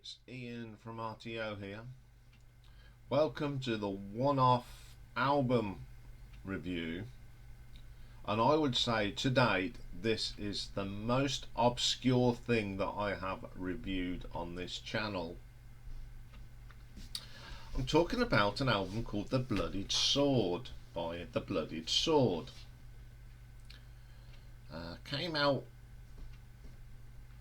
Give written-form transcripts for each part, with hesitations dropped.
It's Iain from RTO here. Welcome to the one-off album review, and I would say to date this is the most obscure thing that I have reviewed on this channel. I'm talking about an album called The Bloodied Sword by The Bloodied Sword. Came out,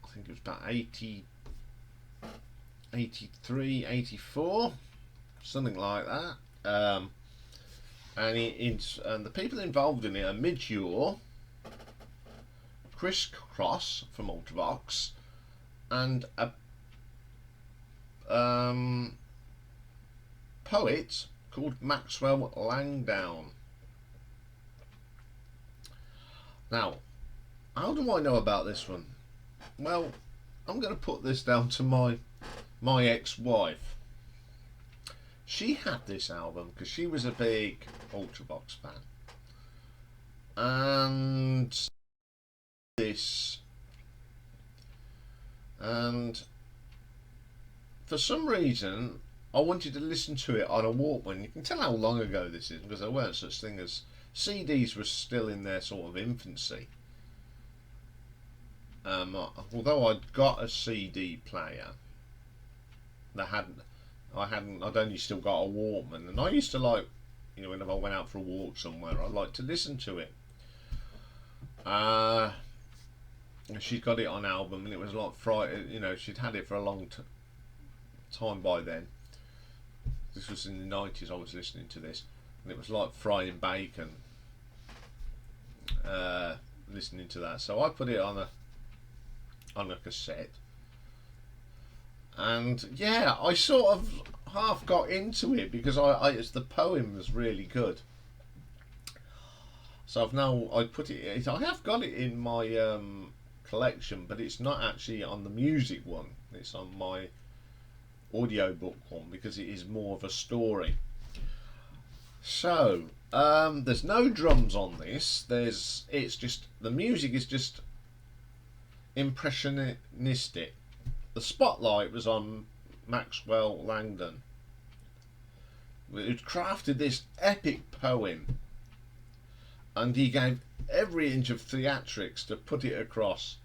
I think it was about 83, 84, something like that. And the people involved in it are Midge Ure Chris Cross from Ultravox and a poet called Maxwell Langdown. Now, how do I know about this one? Well, I'm going to put this down to my ex-wife. She had this album because she was a big Ultravox fan, and for some reason I wanted to listen to it on a Walkman. You can tell how long ago this is because there weren't such thing as CDs were still in their sort of infancy. Although I'd got a CD player, I'd only still got a Walkman, and I used to like, whenever I went out for a walk somewhere, I'd like to listen to it. She'd got it on album, and it was like Friday. She'd had it for a long time by then. This was in the 90s. I was listening to this, and it was like frying bacon. Listening to that, so I put it on a cassette, and yeah, I sort of half got into it because the poem was really good. So I have got it in my collection, but it's not actually on the music one. It's on my audiobook one because it is more of a story. So there's no drums on this. The music is just impressionistic. The spotlight was on Maxwell Langdon, who crafted this epic poem, and he gave every inch of theatrics to put it across.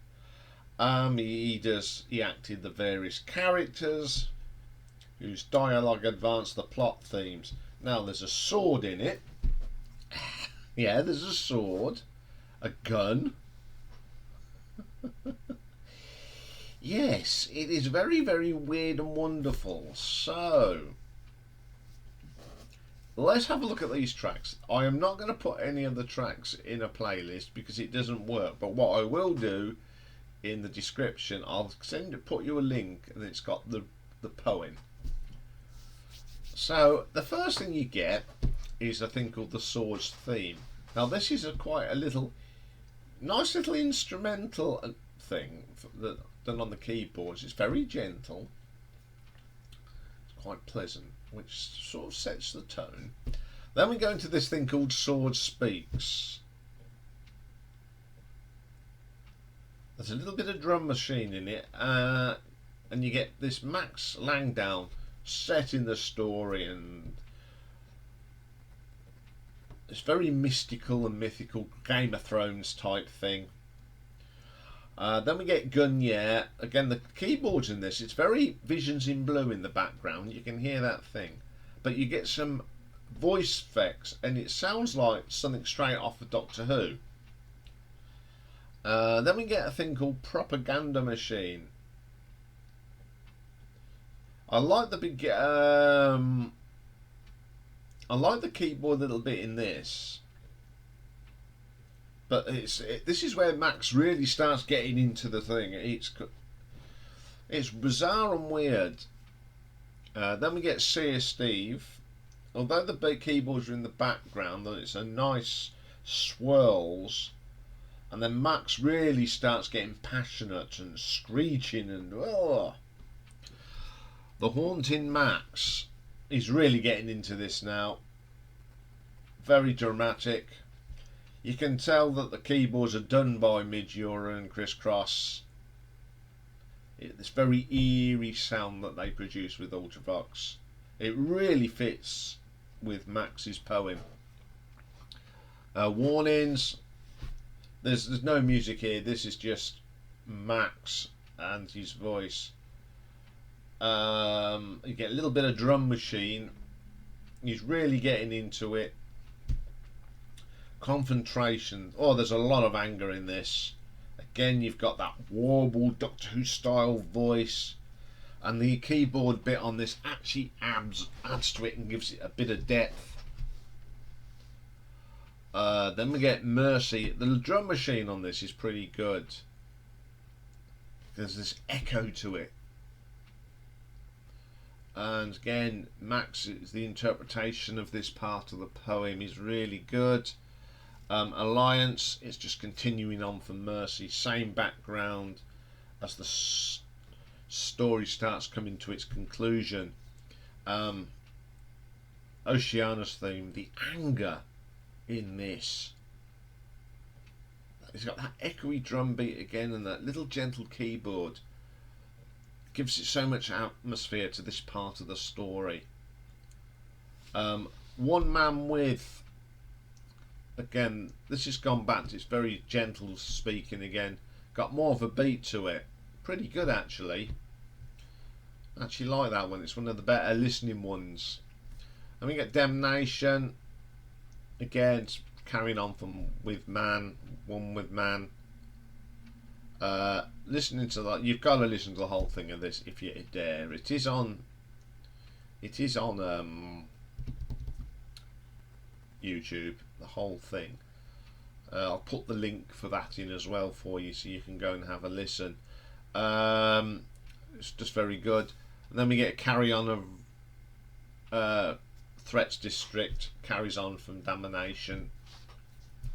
He acted the various characters whose dialogue advanced the plot themes. Now there's a sword in it. Yeah, there's a sword, a gun. Yes, it is very, very weird and wonderful. So let's have a look at these tracks. I am not going to put any of the tracks in a playlist because it doesn't work, but what I will do in the description, I'll put you a link, and it's got the poem. So the first thing you get is a thing called the Sword's theme. Now this is quite a nice little instrumental thing done on the keyboards. It's very gentle. It's quite pleasant, which sort of sets the tone. Then we go into this thing called Sword Speaks. There's a little bit of drum machine in it, and you get this Max Langdown set in the story, and it's very mystical and mythical, Game of Thrones type thing. Then we get Gunya. Again, the keyboards in this, it's very Visions in Blue in the background. You can hear that thing. But you get some voice effects, and it sounds like something straight off of Doctor Who. Then we get a thing called Propaganda Machine. I like the keyboard a little bit in this. But this is where Max really starts getting into the thing. It's bizarre and weird. Then we get Seer Steve. Although the big keyboards are in the background, it's a nice swirls. And then Max really starts getting passionate and screeching and the haunting Max is really getting into this now. Very dramatic. You can tell that the keyboards are done by Midge Ure and Chris Cross. This very eerie sound that they produce with Ultravox. It really fits with Max's poem. Warnings. There's no music here. This is just Max and his voice. You get a little bit of drum machine. He's really getting into it. Confrontation. Oh, there's a lot of anger in this. Again, you've got that warble Doctor Who style voice, and the keyboard bit on this actually adds to it and gives it a bit of depth. Then we get Mercy. The drum machine on this is pretty good. There's this echo to it. And again, Max's the interpretation of this part of the poem is really good. Alliance is just continuing on from Mercy. Same background as the story starts coming to its conclusion. Oceana's theme, the anger in this. It's got that echoey drum beat again and that little gentle keyboard. Gives it so much atmosphere to this part of the story. One Man With. Again, this has gone back to its very gentle speaking again. Got more of a beat to it. Pretty good actually. Actually like that one. It's one of the better listening ones. And we get Damnation. Again, carrying on from With Man. One With Man. Listening to that, you've got to listen to the whole thing of this if you dare. It is on YouTube, the whole thing. I'll put the link for that in as well for you, so you can go and have a listen. It's just very good. And then we get a carry on of Threats District, carries on from Damnation.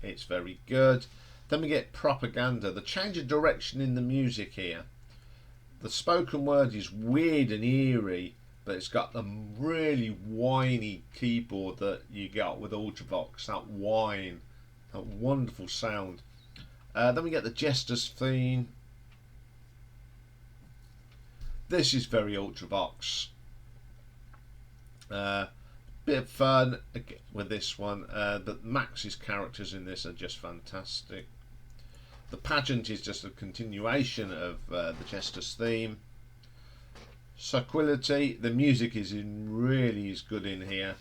It's very good. Then we get Propaganda. The change of direction in the music here. The spoken word is weird and eerie, but it's got the really whiny keyboard that you got with Ultravox. That whine, that wonderful sound. Then we get the Jester's theme. This is very Ultravox. Bit of fun with this one. But Max's characters in this are just fantastic. The Pageant is just a continuation of the Jester's theme. Soliloquy, the music is really good in here.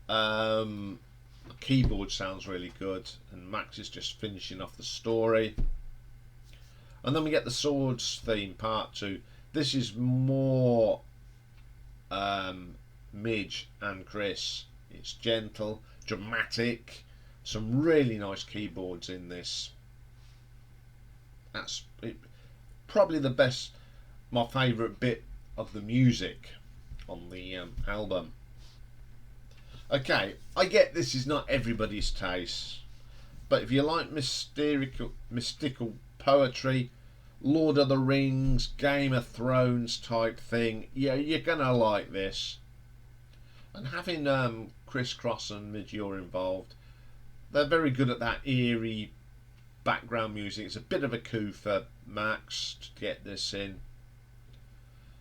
The keyboard sounds really good, and Max is just finishing off the story. And then we get the Swords theme, part 2. This is more Midge and Chris. It's gentle, dramatic, some really nice keyboards in this. That's probably the best, my favourite bit of the music on the album. Okay, I get this is not everybody's taste, but if you like mystical poetry, Lord of the Rings, Game of Thrones type thing, yeah, you're gonna like this. And having Chris Cross and Midge Ure involved, they're very good at that eerie background music. It's a bit of a coup for Max to get this in.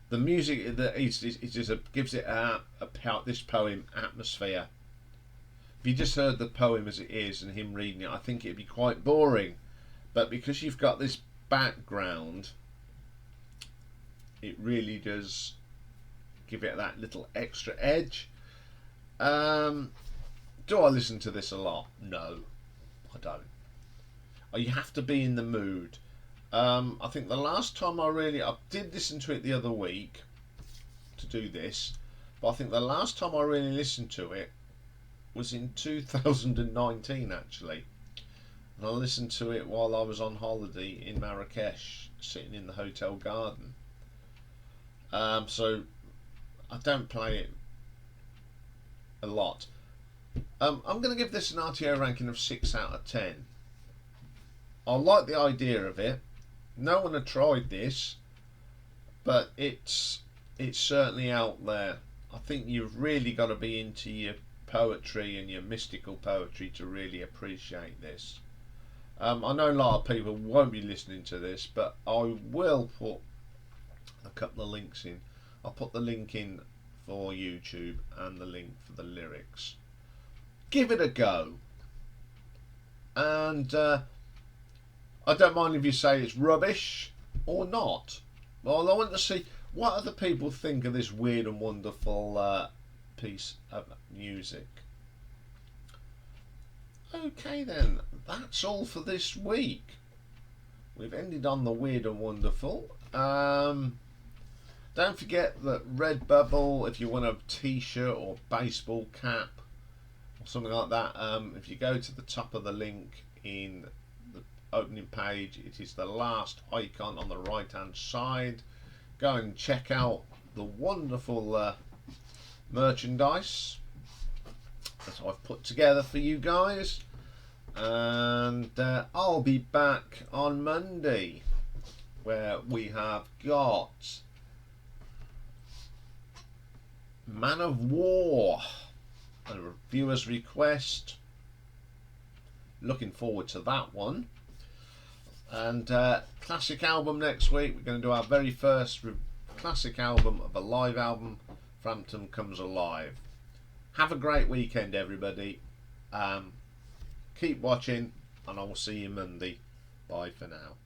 The music that gives it this poem atmosphere. If you just heard the poem as it is and him reading it, I think it'd be quite boring. But because you've got this background, it really does give it that little extra edge. Do I listen to this a lot? No, I don't. You have to be in the mood. I think the last time I did listen to it the other week to do this, but I think the last time I really listened to it was in 2019 actually, and I listened to it while I was on holiday in Marrakesh, sitting in the hotel garden. So I don't play it a lot. I'm going to give this an RTO ranking of 6 out of 10. I like the idea of it. No one had tried this, but it's certainly out there. I think you've really got to be into your poetry and your mystical poetry to really appreciate this. I know a lot of people won't be listening to this, but I will put a couple of links in. I'll put the link in for YouTube and the link for the lyrics. Give it a go. And I don't mind if you say it's rubbish or not. Well, I want to see what other people think of this weird and wonderful piece of music. Okay then, that's all for this week. We've ended on the weird and wonderful. Don't forget that Redbubble, if you want a t-shirt or baseball cap or something like that, if you go to the top of the link in the opening page, it is the last icon on the right hand side. Go and check out the wonderful merchandise that I've put together for you guys, and I'll be back on Monday where we have got Man of War, a reviewer's request. Looking forward to that one. And classic album next week. We're going to do our very first classic album of a live album, Frampton Comes Alive. Have a great weekend, everybody. Keep watching, and I will see you Monday. Bye for now.